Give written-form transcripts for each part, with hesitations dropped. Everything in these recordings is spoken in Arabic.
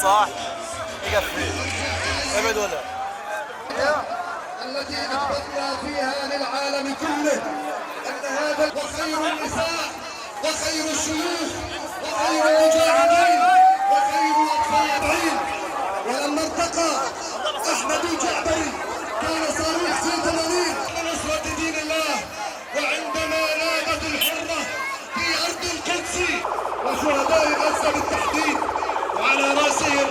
صح يقفل ابد ولا التي اثبتنا فيها للعالم كله ان هذا وخير النساء وخير الشيوخ وخير المجاهدين وخير الاطفال. ولما ارتقى احمد الجعبري كان صاروخ C80 لنصرة دين الله، وعندما نادت الحرة في ارض القدس وشهداء غزة بالتحديد وعلى راسهم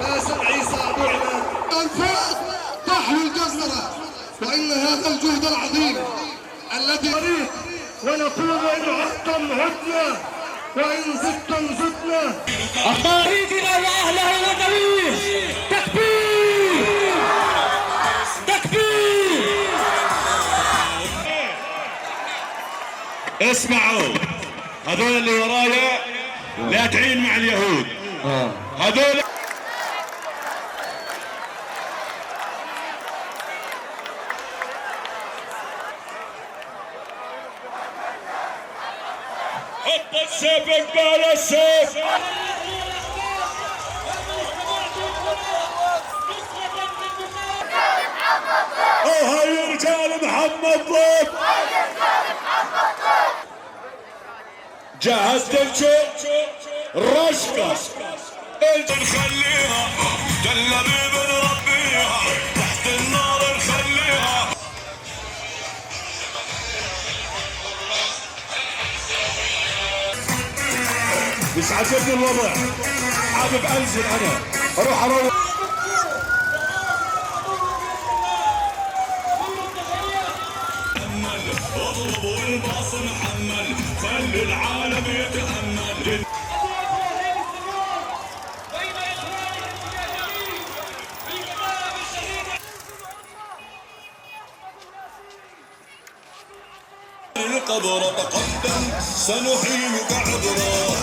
باسم عيسى ابو عماد الفئة تحوي الجزرة، وان هذا الجهد العظيم الذي نريد ونقول ان عدتم عدنا وان زدتم زدنا. أخباريتنا وأهلها والنبي تكبير تكبير. اسمعوا هذول اللي ورايا لا تعين مع اليهود هذول. حط السيف قبال السيف. وهي رجال محمد ضيف جهزت الرشقة نخليها جلبي بنربيها تحت النار نخليها. مش عاجبني الوضع، حابب انزل انا اروح اروح. اضربوا الباص محمد خلوا العالم يتحمل. القبر تقدم سنحييك عذرا.